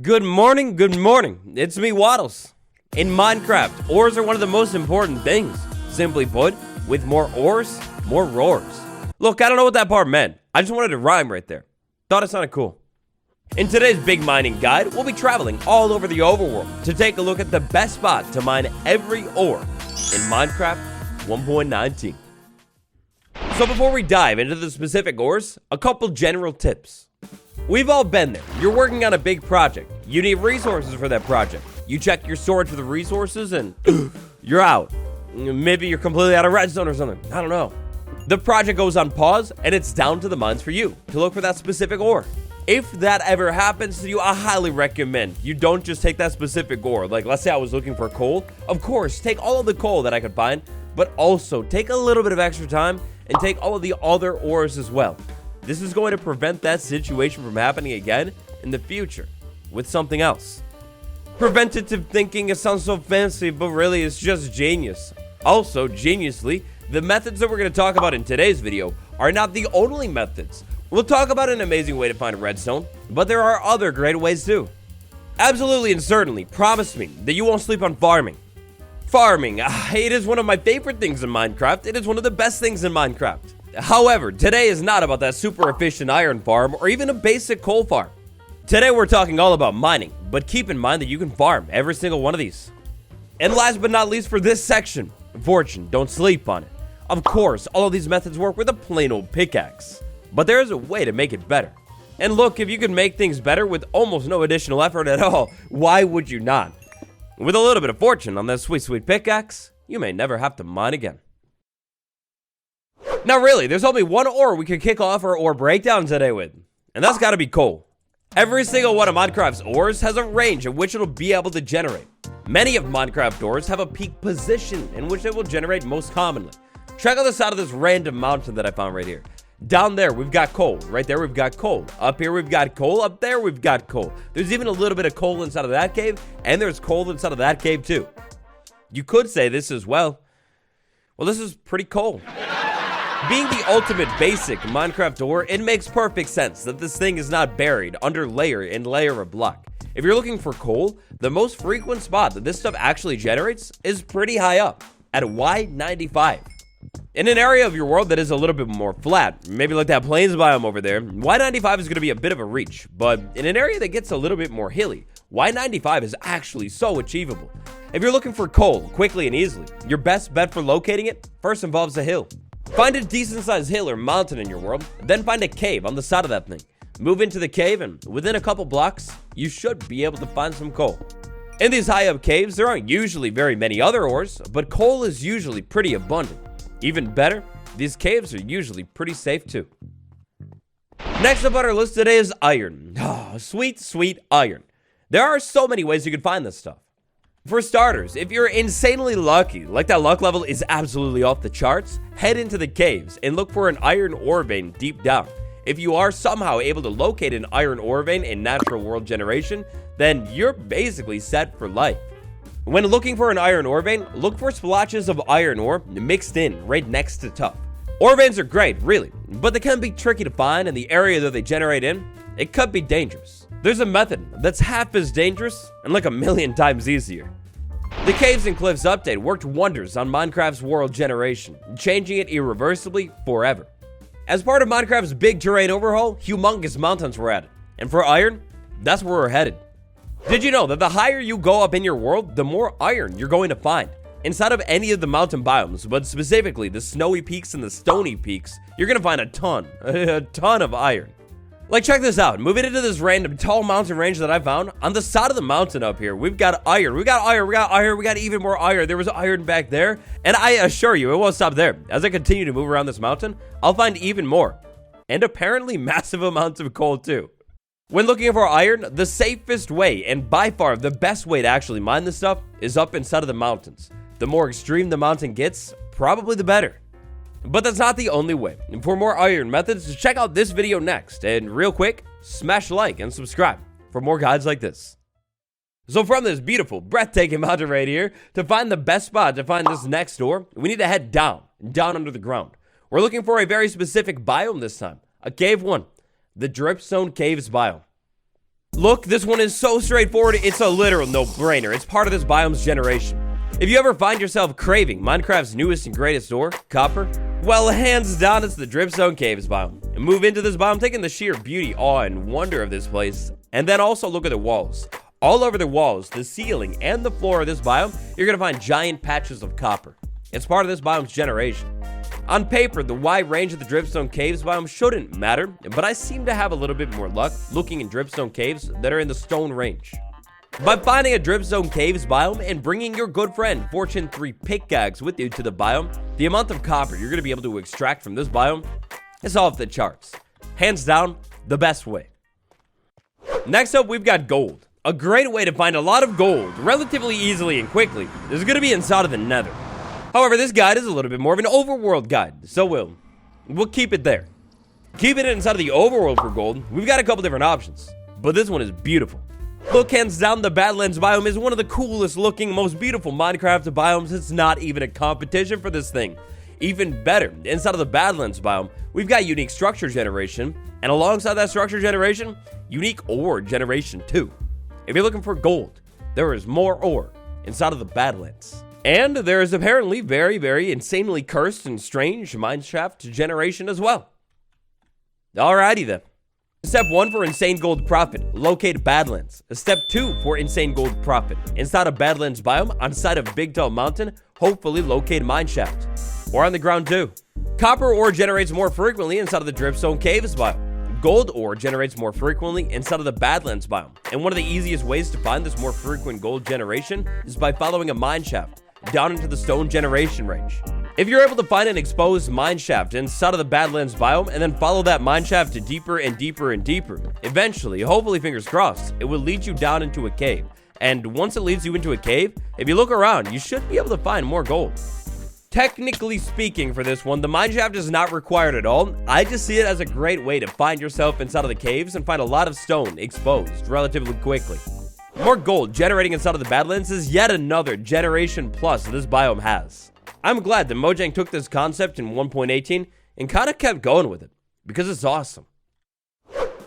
Good morning, it's me, Waddles. In Minecraft, ores are one of the most important things. Simply put, with more ores, more roars. Look, I don't know what that part meant. I just wanted to rhyme right there. Thought it sounded cool. In today's big mining guide, we'll be traveling all over the overworld to take a look at the best spot to mine every ore in Minecraft 1.19. So before we dive into the specific ores, a couple general tips. We've all been there. You're working on a big project. You need resources for that project. You check your storage for the resources and you're out. Maybe you're completely out of redstone or something. I don't know. The project goes on pause and it's down to the mines for you to look for that specific ore. If that ever happens to you, I highly recommend you don't just take that specific ore. Like, let's say I was looking for coal. Of course, take all of the coal that I could find, but also take a little bit of extra time and take all of the other ores as well. This is going to prevent that situation from happening again in the future with something else. Preventative thinking, it sounds so fancy, but really it's just genius. Also, geniusly, the methods that we're going to talk about in today's video are not the only methods. We'll talk about an amazing way to find redstone, but there are other great ways too. Absolutely and certainly, promise me that you won't sleep on farming. Farming, it is one of my favorite things in Minecraft. It is one of the best things in Minecraft. However, today is not about that super efficient iron farm or even a basic coal farm. Today we're talking all about mining, but keep in mind that you can farm every single one of these. And last but not least for this section, fortune, don't sleep on it. Of course, all of these methods work with a plain old pickaxe, but there is a way to make it better. And look, if you can make things better with almost no additional effort at all, why would you not? With a little bit of fortune on that sweet, sweet pickaxe, you may never have to mine again. Now really, there's only one ore we could kick off our ore breakdown today with, and that's gotta be coal. Every single one of Minecraft's ores has a range in which it'll be able to generate. Many of Minecraft ores have a peak position in which it will generate most commonly. Check out the side of this random mountain that I found right here. Down there, we've got coal. Right there, we've got coal. Up here, we've got coal. Up there, we've got coal. There's even a little bit of coal inside of that cave, and there's coal inside of that cave too. You could say this as well. Well, this is pretty coal. Being the ultimate basic Minecraft ore, it makes perfect sense that this thing is not buried under layer and layer of block. If you're looking for coal, the most frequent spot that this stuff actually generates is pretty high up, at Y95. In an area of your world that is a little bit more flat, maybe like that plains biome over there, Y95 is going to be a bit of a reach, but in an area that gets a little bit more hilly, Y95 is actually so achievable. If you're looking for coal quickly and easily, your best bet for locating it first involves a hill. Find a decent sized hill or mountain in your world, then find a cave on the side of that thing. Move into the cave and within a couple blocks, you should be able to find some coal. In these high up caves, there aren't usually very many other ores, but coal is usually pretty abundant. Even better, these caves are usually pretty safe too. Next up on our list today is iron. Oh, sweet, sweet iron. There are so many ways you can find this stuff. For starters, if you're insanely lucky, like that luck level is absolutely off the charts, head into the caves and look for an iron ore vein deep down. If you are somehow able to locate an iron ore vein in natural world generation, then you're basically set for life. When looking for an iron ore vein, look for splotches of iron ore mixed in right next to tuff. Ore veins are great, really, but they can be tricky to find, and the area that they generate in, it could be dangerous. There's a method that's half as dangerous and like a million times easier. The Caves and Cliffs update worked wonders on Minecraft's world generation, changing it irreversibly forever. As part of Minecraft's big terrain overhaul, humongous mountains were added, and for iron, that's where we're headed. Did you know that the higher you go up in your world, the more iron you're going to find? Inside of any of the mountain biomes, but specifically the snowy peaks and the stony peaks, you're going to find a ton of iron. Like, check this out. Moving into this random tall mountain range that I found, on the side of the mountain up here, we've got iron. We got even more iron. There was iron back there, and I assure you, it won't stop there. As I continue to move around this mountain, I'll find even more, and apparently massive amounts of coal too. When looking for iron, the safest way, and by far the best way to actually mine this stuff, is up inside of the mountains. The more extreme the mountain gets, probably the better. But that's not the only way. And for more iron methods, check out this video next. And real quick, smash like and subscribe for more guides like this. So from this beautiful, breathtaking mountain right here, to find the best spot to find this next door, we need to head down under the ground. We're looking for a very specific biome this time, a cave one, the Dripstone Caves biome. Look, this one is so straightforward, it's a literal no-brainer. It's part of this biome's generation. If you ever find yourself craving Minecraft's newest and greatest ore, copper, well, hands down, it's the Dripstone Caves biome. And move into this biome, taking the sheer beauty, awe, and wonder of this place. And then also look at the walls. All over the walls, the ceiling, and the floor of this biome, you're gonna find giant patches of copper. It's part of this biome's generation. On paper, the wide range of the Dripstone Caves biome shouldn't matter, but I seem to have a little bit more luck looking in Dripstone Caves that are in the stone range. By finding a Dripstone Caves biome and bringing your good friend Fortune 3 pickaxe with you to the biome, the amount of copper you're going to be able to extract from this biome is off the charts. Hands down, the best way. Next up, we've got gold. A great way to find a lot of gold relatively easily and quickly is going to be inside of the Nether. However, this guide is a little bit more of an overworld guide, so we'll keep it there. Keeping it inside of the overworld for gold, we've got a couple different options, but this one is beautiful. Look, hands down, the Badlands biome is one of the coolest looking, most beautiful Minecraft biomes. It's not even a competition for this thing. Even better, inside of the Badlands biome, we've got unique structure generation, and alongside that structure generation, unique ore generation too. If you're looking for gold, there is more ore inside of the Badlands. And there is apparently very, very insanely cursed and strange mineshaft generation as well. Alrighty then. Step 1 for insane gold profit, locate Badlands. Step 2 for insane gold profit, inside of Badlands biome, on side of Big Tall Mountain, hopefully locate mineshaft. Or on the ground too. Copper ore generates more frequently inside of the Dripstone Caves biome. Gold ore generates more frequently inside of the Badlands biome. And one of the easiest ways to find this more frequent gold generation is by following a mineshaft down into the stone generation range. If you're able to find an exposed mineshaft inside of the Badlands biome and then follow that mineshaft deeper and deeper and deeper, eventually, hopefully fingers crossed, it will lead you down into a cave. And once it leads you into a cave, if you look around, you should be able to find more gold. Technically speaking for this one, the mineshaft is not required at all. I just see it as a great way to find yourself inside of the caves and find a lot of stone exposed relatively quickly. More gold generating inside of the Badlands is yet another generation plus this biome has. I'm glad that Mojang took this concept in 1.18 and kind of kept going with it, because it's awesome.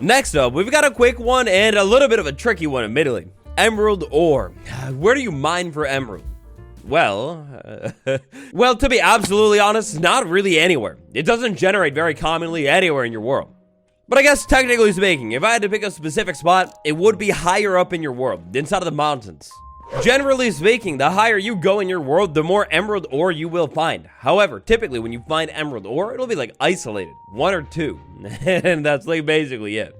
Next up, we've got a quick one and a little bit of a tricky one, admittedly. Emerald ore. Where do you mine for emerald? Well, to be absolutely honest, not really anywhere. It doesn't generate very commonly anywhere in your world. But I guess technically speaking, if I had to pick a specific spot, it would be higher up in your world, inside of the mountains. Generally speaking, the higher you go in your world, the more emerald ore you will find. However, typically when you find emerald ore, it'll be like isolated, 1 or 2, and that's like basically it.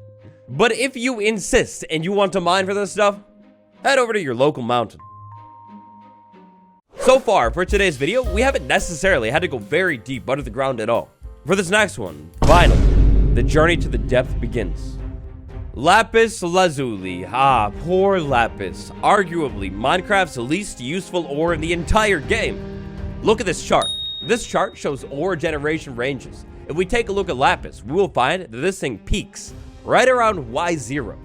But if you insist and you want to mine for this stuff, head over to your local mountain. So far, for today's video, we haven't necessarily had to go very deep under the ground at all. For this next one, finally, the journey to the depth begins. Lapis lazuli. Ah, poor lapis. Arguably Minecraft's least useful ore in the entire game. Look at this chart. This chart shows ore generation ranges. If we take a look at lapis, we will find that this thing peaks right around Y0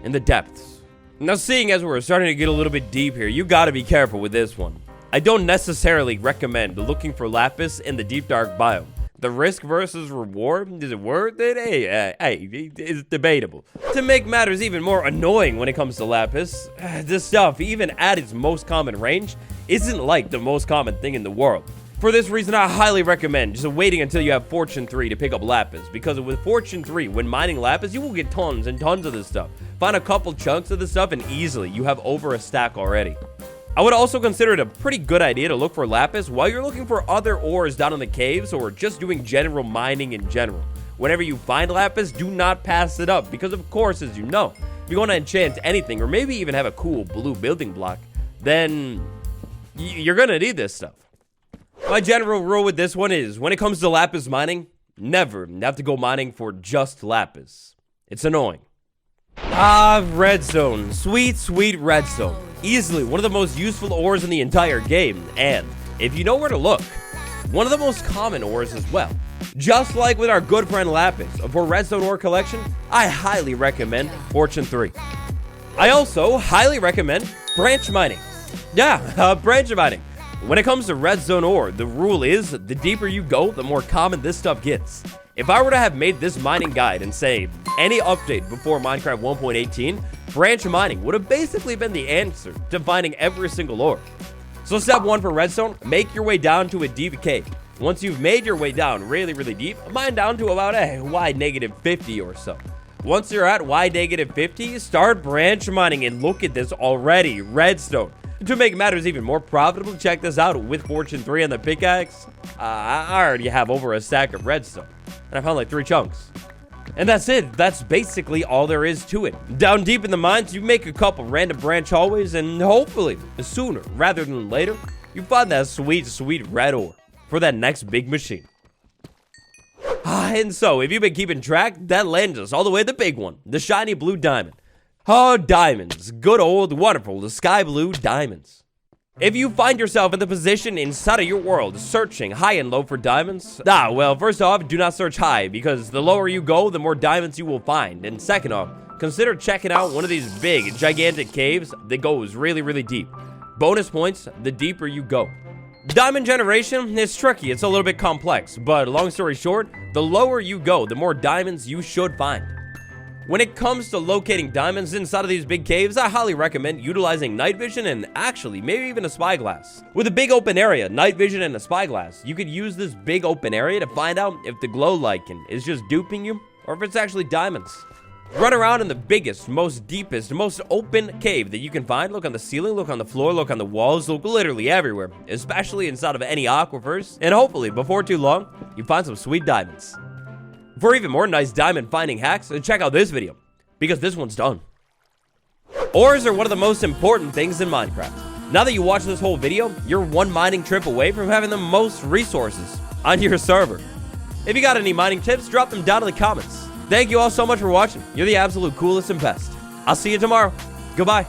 in the depths. Now, seeing as we're starting to get a little bit deep here, you gotta be careful with this one. I don't necessarily recommend looking for lapis in the deep dark biome. The risk versus reward, is it worth it? Hey, it's debatable. To make matters even more annoying when it comes to lapis, this stuff, even at its most common range, isn't like the most common thing in the world. For this reason, I highly recommend just waiting until you have Fortune 3 to pick up lapis, because with Fortune 3, when mining lapis, you will get tons and tons of this stuff. Find a couple chunks of this stuff and easily you have over a stack already. I would also consider it a pretty good idea to look for lapis while you're looking for other ores down in the caves or just doing general mining in general. Whenever you find lapis, do not pass it up because, of course, as you know, if you want to enchant anything or maybe even have a cool blue building block, then you're going to need this stuff. My general rule with this one is when it comes to lapis mining, never have to go mining for just lapis. It's annoying. Ah, redstone. Sweet, sweet redstone. Easily one of the most useful ores in the entire game, and if you know where to look, one of the most common ores as well. Just like with our good friend Lapis, for redstone ore collection, I highly recommend Fortune 3. I also highly recommend branch mining. Yeah, branch mining. When it comes to redstone ore, the rule is the deeper you go, the more common this stuff gets. If I were to have made this mining guide and say any update before Minecraft 1.18, branch mining would have basically been the answer to finding every single ore. So step 1 for redstone, make your way down to a deep cave. Once you've made your way down really deep, mine down to about a Y -50 or so. Once you're at Y -50, start branch mining, and look at this already, redstone. To make matters even more profitable, check this out. With Fortune 3 on the pickaxe, I already have over a stack of redstone, and I found like 3 chunks. And that's it. That's basically all there is to it. Down deep in the mines, you make a couple random branch hallways, and hopefully, sooner rather than later, you find that sweet red ore for that next big machine. And so, if you've been keeping track, that lands us all the way to the big one, the shiny blue diamond. Oh, diamonds. Good old, wonderful, sky blue diamonds. If you find yourself in the position inside of your world searching high and low for diamonds, well, first off, do not search high, because the lower you go, the more diamonds you will find. And second off, consider checking out one of these big, gigantic caves that goes really deep. Bonus points, the deeper you go. Diamond generation is tricky, it's a little bit complex, but long story short, the lower you go, the more diamonds you should find. When it comes to locating diamonds inside of these big caves, I highly recommend utilizing night vision and actually maybe even a spyglass. With a big open area, night vision and a spyglass, you could use this big open area to find out if the glow lichen is just duping you or if it's actually diamonds. Run around in the biggest, most deepest, most open cave that you can find. Look on the ceiling, look on the floor, look on the walls, look literally everywhere, especially inside of any aquifers, and hopefully before too long, you find some sweet diamonds. For even more nice diamond finding hacks, check out this video, because this one's done. Ores are one of the most important things in Minecraft. Now that you watch this whole video, you're one mining trip away from having the most resources on your server. If you got any mining tips, drop them down in the comments. Thank you all so much for watching. You're the absolute coolest and best. I'll see you tomorrow. Goodbye.